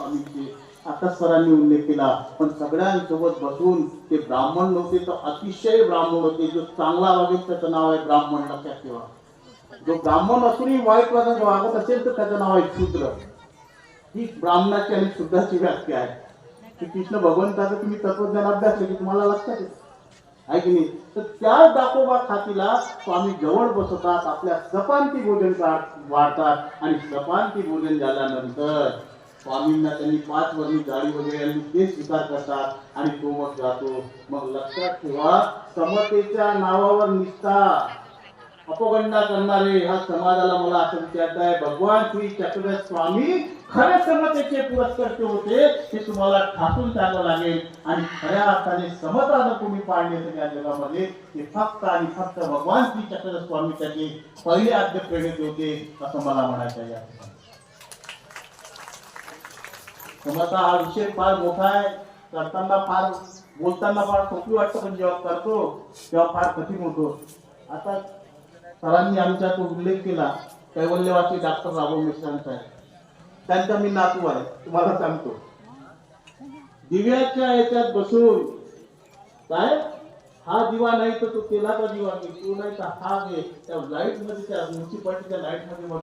स्वामींचे आता सरांनी उल्लेख केला, पण सगळ्यांसोबत बसून ते ब्राह्मण नव्हते तर अतिशय ब्राह्मण होते. जो चांगला वागेल त्याचं नाव आहे ब्राह्मण, लक्षात ठेवा. जो ब्राह्मण असूनही वाईट वागत असेल तर त्याचं नाव आहे शूद्र. ही ब्राह्मणाची आणि शूद्राची व्याख्या आहे. की कृष्ण भगवंताचं तुम्ही तत्वज्ञान अभ्यास की तुम्हाला लक्षात येईल आहे की नाही. तर त्या दाखोबा खातीला स्वामी जवळ बसवतात, आपल्या सपांती भोजन वाढतात आणि सपांती भोजन झाल्यानंतर स्वामींना त्यांनी 5 वर्णी जाळी वगैरे आणि ते स्वीकार करतात आणि तो मग जातो. मग लक्षात ठेवा, समतेच्या नावावर निष्ठा अपगंडा करणारे ह्या समाजाला मला असं विचारत आहे, भगवान श्री चक्रधर स्वामी खऱ्या समतेचे पुरस्कर्ते होते हे तुम्हाला ठासून सांगावं लागेल. आणि खऱ्या अर्थाने समता जर तुम्ही पाळली असेल या जगामध्ये ते फक्त आणि फक्त भगवान श्री चक्रधर स्वामी त्याचे पहिले आद्य प्रेरित होते असं मला म्हणायचं आहे. समता हा विषय फार मोठा आहे, करताना फार बोलताना फार सोपी वाटतं, पण जेव्हा करतो तेव्हा फार कठीण होतो. आता सरांनी आमचा तो उल्लेख केला कैवल्यवासी डॉक्टर राघव मिश्रांचा आहे, त्यांचा मी नातू आहे. तुम्हाला सांगतो, दिव्याच्या याच्यात बसून काय हा दिवा नाही तर तो तेलाचा दिवा घे, तो नाही तर हा घे, त्या लाईट मध्ये त्या म्युन्सिपाल्टीच्या लाईट मध्ये